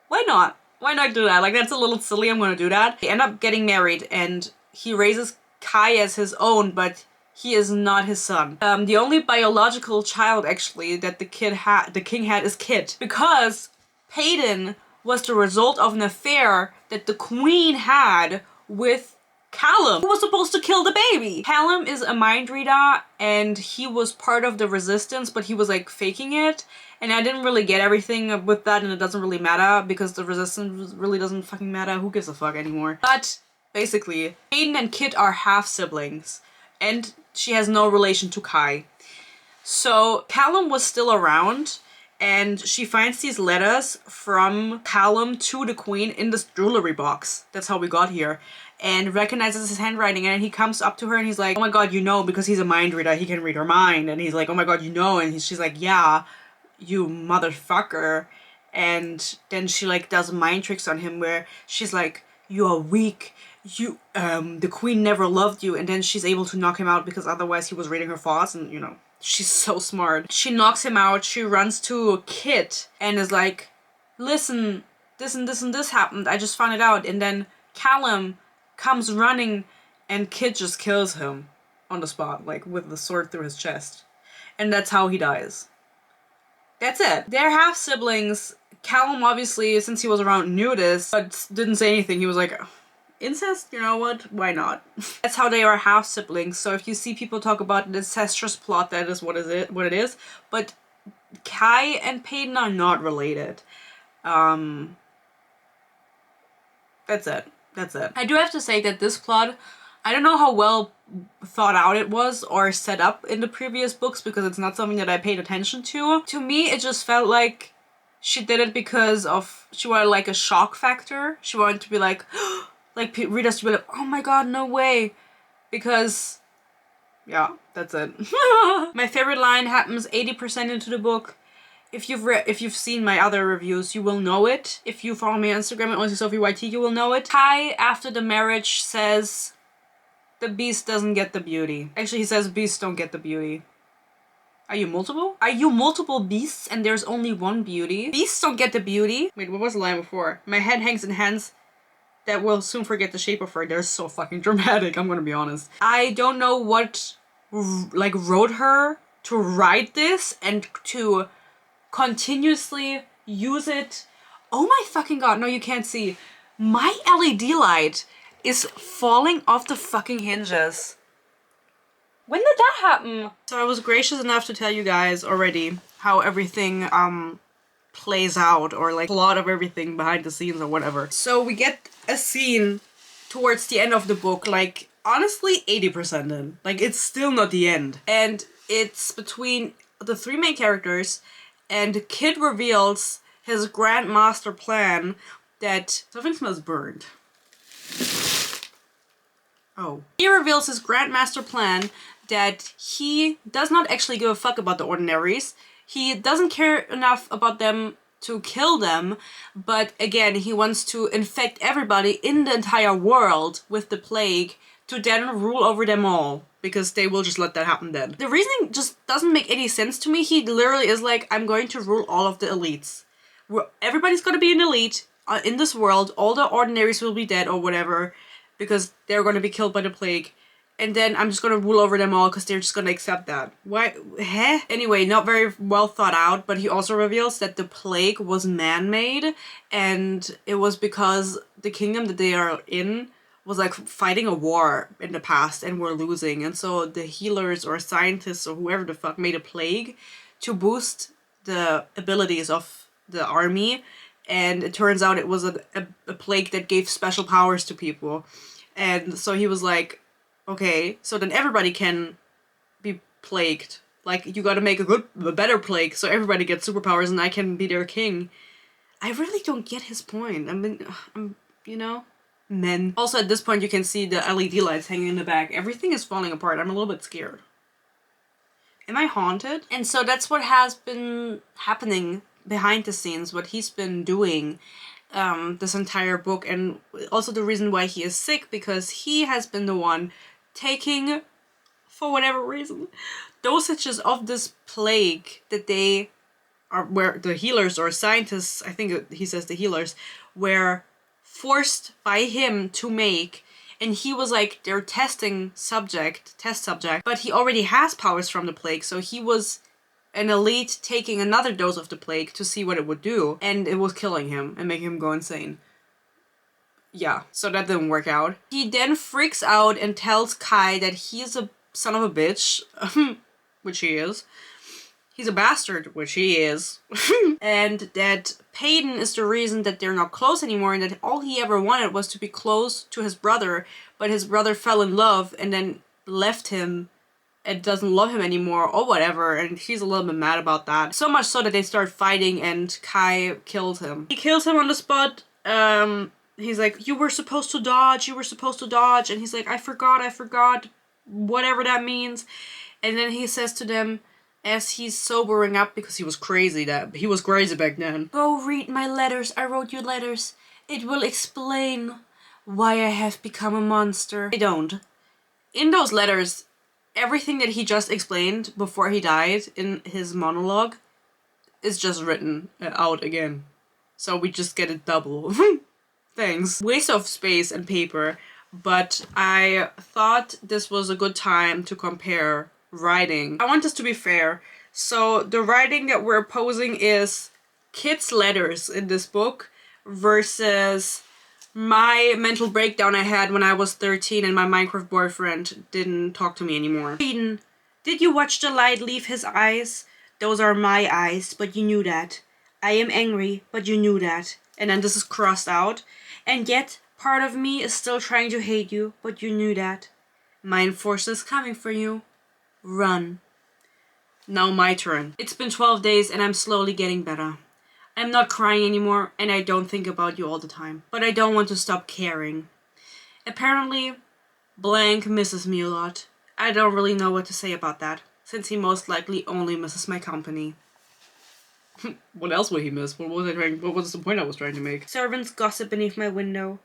Why not? Why not do that? Like, that's a little silly, I'm gonna do that. They end up getting married and he raises Kai as his own, but he is not his son. The only biological child actually that the king had is Kit, because Peyton was the result of an affair that the queen had with Callum, who was supposed to kill the baby. Callum is a mind reader and he was part of the resistance, but he was like faking it. And I didn't really get everything with that, and it doesn't really matter because the resistance really doesn't fucking matter. Who gives a fuck anymore? But basically, Peyton and Kit are half siblings and she has no relation to Kai. So Callum was still around and she finds these letters from Callum to the queen in this jewelry box. That's how we got here. And recognizes his handwriting, and he comes up to her and he's like, oh my god, you know, because he's a mind reader, he can read her mind. And he's like, oh my god, you know, and she's like, yeah, you motherfucker. And then she like does mind tricks on him where she's like, you are weak, you the queen never loved you, and then she's able to knock him out because otherwise he was reading her thoughts. And you know, she's so smart. She knocks him out. She runs to Kit and is like, listen, this and this and this happened, I just found it out. And then Callum comes running and Kit just kills him on the spot, like with the sword through his chest. And that's how he dies. That's it. They're half siblings. Callum obviously, since he was around, knew this, but didn't say anything. He was like, incest? You know what? Why not? That's how they are half siblings. So if you see people talk about the incestuous plot, that is what it is. But Kai and Peyton are not related. That's it. That's it. I do have to say that this plot, I don't know how well thought out it was or set up in the previous books, because it's not something that I paid attention to. To me, it just felt like she did it because she wanted like a shock factor. She wanted to be like, like readers to be like, oh my god, no way. Because, yeah, that's it. My favorite line happens 80% into the book. If you've seen my other reviews, you will know it. If you follow me on Instagram at OnlySophieYT, you will know it. Kai, after the marriage, says, the beast doesn't get the beauty. Actually, he says beasts don't get the beauty. Are you multiple? Are you multiple beasts and there's only one beauty? Beasts don't get the beauty? Wait, what was the line before? My head hangs in hands that will soon forget the shape of her. They're so fucking dramatic, I'm gonna be honest. I don't know what, like, wrote her to write this and to continuously use it. Oh my fucking god, no, you can't see. My LED light is falling off the fucking hinges. When did that happen? So I was gracious enough to tell you guys already how everything plays out, or like plot of everything behind the scenes or whatever. So we get a scene towards the end of the book, like honestly 80% in. Like it's still not the end. And it's between the three main characters, and Kid reveals his grand master plan that something smells burned. Oh. He reveals his grand master plan that he does not actually give a fuck about the ordinaries. He doesn't care enough about them to kill them, but again, he wants to infect everybody in the entire world with the plague to then rule over them all, because they will just let that happen then. The reasoning just doesn't make any sense to me. He literally is like, I'm going to rule all of the elites. Everybody's gonna be an elite in this world, all the ordinaries will be dead or whatever, because they're gonna be killed by the plague. And then I'm just gonna rule over them all because they're just gonna accept that. Why? Heh? Anyway, not very well thought out, but he also reveals that the plague was man-made, and it was because the kingdom that they are in was like fighting a war in the past and were losing. And so the healers or scientists or whoever the fuck made a plague to boost the abilities of the army. And it turns out it was a plague that gave special powers to people. And so he was like, okay, so then everybody can be plagued. Like, you gotta make a better plague so everybody gets superpowers and I can be their king. I really don't get his point. I mean, you know, men. Also, at this point, you can see the LED lights hanging in the back. Everything is falling apart. I'm a little bit scared. Am I haunted? And so that's what has been happening behind the scenes, what he's been doing this entire book, and also the reason why he is sick, because he has been the one taking, for whatever reason, dosages of this plague that they are, where the healers or scientists, I think he says the healers, were forced by him to make. And he was like their test subject, but he already has powers from the plague, so he was an elite taking another dose of the plague to see what it would do, and it was killing him and making him go insane. Yeah, so that didn't work out. He then freaks out and tells Kai that he's a son of a bitch, which he is. He's a bastard, which he is. And that Peyton is the reason that they're not close anymore, and that all he ever wanted was to be close to his brother, but his brother fell in love and then left him and doesn't love him anymore or whatever, and he's a little bit mad about that. So much so that they start fighting and Kai kills him. He kills him on the spot. He's like, you were supposed to dodge, and he's like, I forgot, whatever that means. And then he says to them, as he's sobering up, because he was crazy back then, go read my letters, I wrote you letters. It will explain why I have become a monster. They don't. In those letters, everything that he just explained before he died in his monologue is just written out again. So we just get it double. Thanks. Waste of space and paper, but I thought this was a good time to compare writing. I want this to be fair. So the writing that we're opposing is Kit's letters in this book versus my mental breakdown I had when I was 13 and my Minecraft boyfriend didn't talk to me anymore. Eden, did you watch the light leave his eyes? Those are my eyes, but you knew that. I am angry, but you knew that. And then this is crossed out. And yet, part of me is still trying to hate you, but you knew that. Mind force is coming for you. Run. Now my turn. It's been 12 days and I'm slowly getting better. I'm not crying anymore and I don't think about you all the time. But I don't want to stop caring. Apparently, blank misses me a lot. I don't really know what to say about that, since he most likely only misses my company. What else would he miss? What was the point I was trying to make? Servants gossip beneath my window.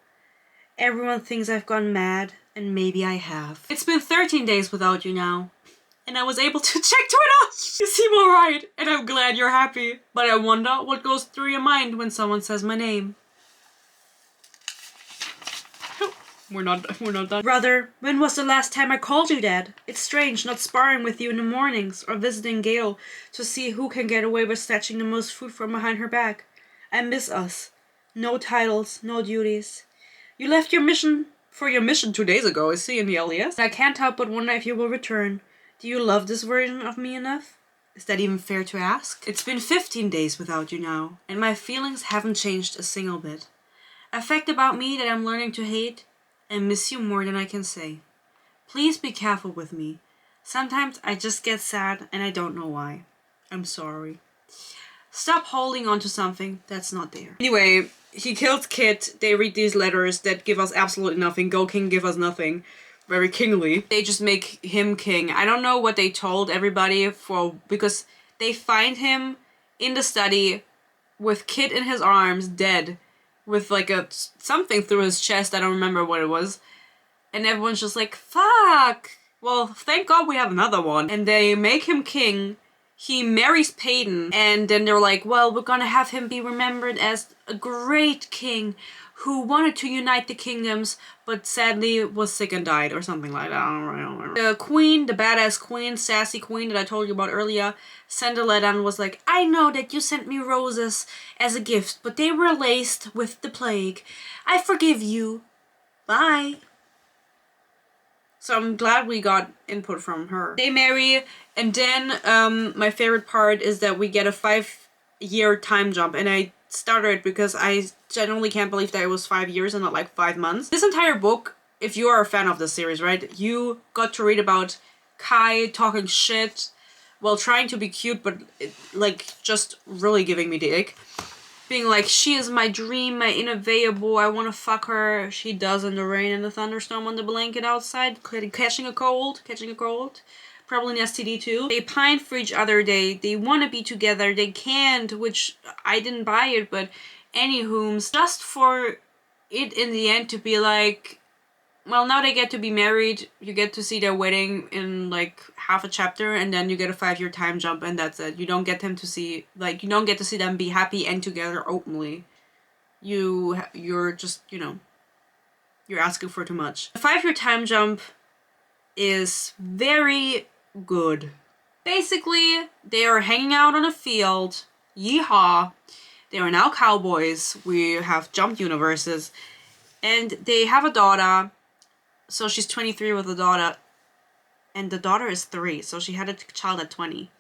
Everyone thinks I've gone mad, and maybe I have. It's been 13 days without you now, and I was able to check to it off. You seem alright, and I'm glad you're happy. But I wonder what goes through your mind when someone says my name. We're not done. Brother, when was the last time I called you Dad? It's strange not sparring with you in the mornings or visiting Gail to see who can get away with snatching the most food from behind her back. I miss us. No titles, no duties. You left your mission 2 days ago, I see in the LES. I can't help but wonder if you will return. Do you love this version of me enough? Is that even fair to ask? It's been 15 days without you now, and my feelings haven't changed a single bit. A fact about me that I'm learning to hate and miss you more than I can say. Please be careful with me. Sometimes I just get sad and I don't know why. I'm sorry. Stop holding on to something that's not there. Anyway, he kills Kit. They read these letters that give us absolutely nothing. Go King, give us nothing. Very kingly. They just make him king. I don't know what they told everybody because they find him in the study with Kit in his arms, dead, with like something through his chest. I don't remember what it was. And everyone's just like, fuck! Well, thank God we have another one. And they make him king. He marries Peyton. And then they're like, well, we're gonna have him be remembered as a great king who wanted to unite the kingdoms, but sadly was sick and died, or something like that. I don't remember. The queen, the badass queen, sassy queen that I told you about earlier, sent a letter and was like, I know that you sent me roses as a gift, but they were laced with the plague. I forgive you. Bye. So I'm glad we got input from her. They marry, and then my favorite part is that we get a 5-year time jump, and I started because I genuinely can't believe that it was 5 years and not like 5 months. This entire book, if you are a fan of this series, right, you got to read about Kai talking shit while trying to be cute, but like just really giving me the ick. Being like, she is my dream, my innovatable, I want to fuck her. She does in the rain and the thunderstorm on the blanket outside, catching a cold. Probably an STD too. They pine for each other, they want to be together, they can't, which I didn't buy it, but anywho's, just for it in the end to be like, well, now they get to be married, you get to see their wedding in like half a chapter, and then you get a 5-year time jump, and that's it. You don't get them to see, like, you don't get to see them be happy and together openly. You're just, you know, you're asking for too much. The 5-year time jump is very good. Basically, they are hanging out on a field. Yeehaw. They are now cowboys. We have jumped universes. And they have a daughter. So she's 23 with a daughter. And the daughter is 3. So she had a child at 20.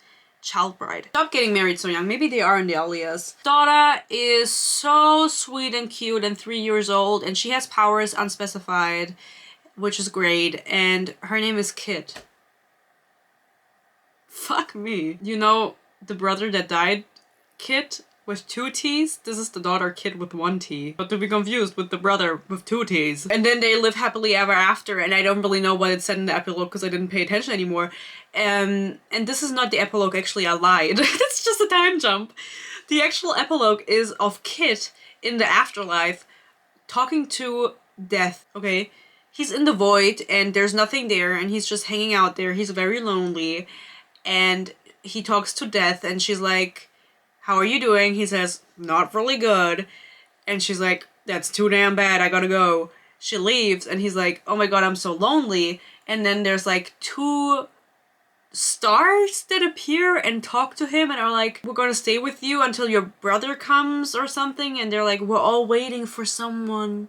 Child bride. Stop getting married so young. Maybe they are in the alias. Daughter is so sweet and cute and 3 years old. And she has powers unspecified, which is great. And her name is Kit. Fuck me. You know the brother that died? Kit with 2 T's? This is the daughter Kit with 1 T. Not to be confused with the brother with 2 T's. And then they live happily ever after, and I don't really know what it said in the epilogue because I didn't pay attention anymore. And this is not the epilogue, actually, I lied. It's just a time jump. The actual epilogue is of Kit in the afterlife talking to death, okay? He's in the void and there's nothing there and he's just hanging out there. He's very lonely and he talks to death and she's like, how are you doing? He says, not really good. And she's like, that's too damn bad, I gotta go. She leaves and he's like, oh my god, I'm so lonely. And then there's like 2 stars that appear and talk to him and are like, we're gonna stay with you until your brother comes or something. And they're like, we're all waiting for someone.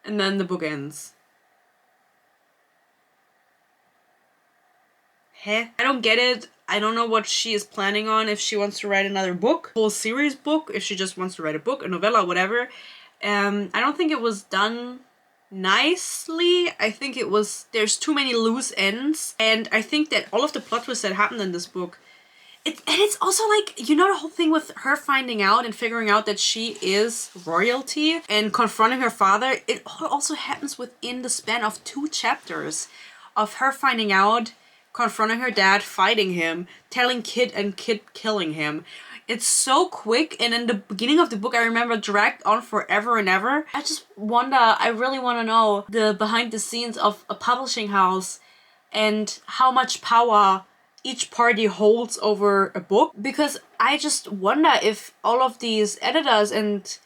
And then the book ends. Heh? I don't get it. I don't know what she is planning on, if she wants to write another book, whole series book, if she just wants to write a book, a novella, whatever. I don't think it was done nicely. I think it was, there's too many loose ends. And I think that all of the plot twists that happened in this book, and it's also like, you know, the whole thing with her finding out and figuring out that she is royalty and confronting her father, it also happens within the span of 2 chapters of her finding out, confronting her dad, fighting him, telling Kit and Kit killing him. It's so quick, and in the beginning of the book I remember dragged on forever and ever. I just wonder, I really want to know the behind the scenes of a publishing house and how much power each party holds over a book, because I just wonder if all of these editors and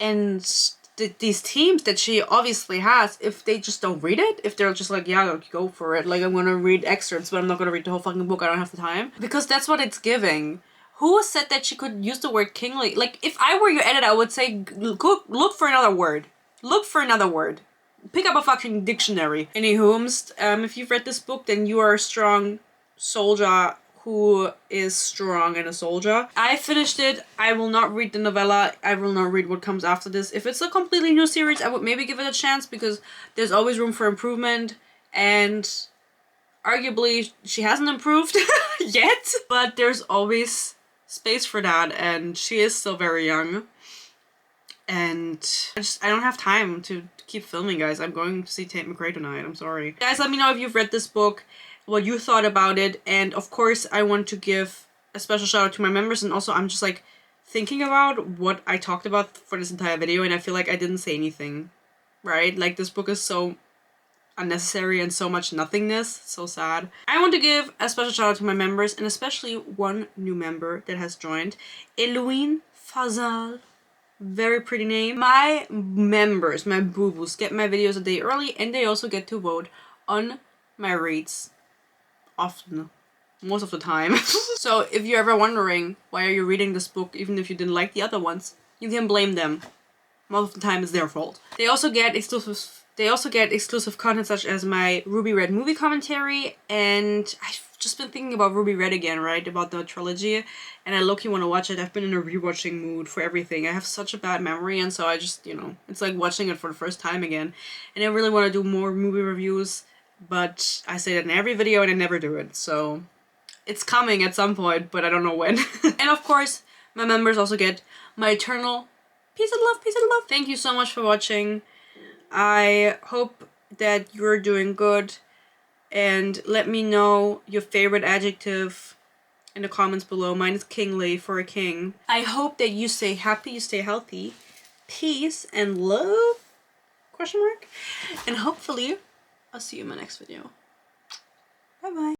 these teams that she obviously has, if they just don't read it, if they're just like, yeah, go for it, like I'm gonna read excerpts but I'm not gonna read the whole fucking book, I don't have the time, because that's what it's giving. Who said that she could use the word kingly? Like, if I were your editor, I would say, look for another word. Look for another word. Pick up a fucking dictionary. Anywho, if you've read this book, then you are a strong soldier who is strong and a soldier. I finished it. I will not read the novella. I will not read what comes after this. If it's a completely new series, I would maybe give it a chance because there's always room for improvement, and arguably she hasn't improved yet, but there's always space for that, and she is still very young. And I don't have time to keep filming, guys. I'm going to see Tate McRae tonight. I'm sorry. Guys, let me know if you've read this book, what you thought about it, and of course I want to give a special shout out to my members, and also I'm just like thinking about what I talked about for this entire video, and I feel like I didn't say anything, right? Like, this book is so unnecessary and so much nothingness. So sad. I want to give a special shout out to my members, and especially one new member that has joined, Elouine Fazal. Very pretty name. My members, my boo-boos, get my videos a day early, and they also get to vote on my reads often, most of the time. So if you're ever wondering why are you reading this book even if you didn't like the other ones, you can blame them. Most of the time it's their fault. They also get exclusive content such as my Ruby Red movie commentary, and I've just been thinking about Ruby Red again, right? About the trilogy, and I low-key want to watch it. I've been in a rewatching mood for everything. I have such a bad memory, and so I just, you know, it's like watching it for the first time again. And I really want to do more movie reviews, but I say that in every video and I never do it, so it's coming at some point, but I don't know when. And of course, my members also get my eternal peace and love, peace and love. Thank you so much for watching. I hope that you're doing good, and let me know your favorite adjective in the comments below. Mine is kingly for a king. I hope that you stay happy, you stay healthy, peace and love, question mark, and hopefully I'll see you in my next video. Bye bye.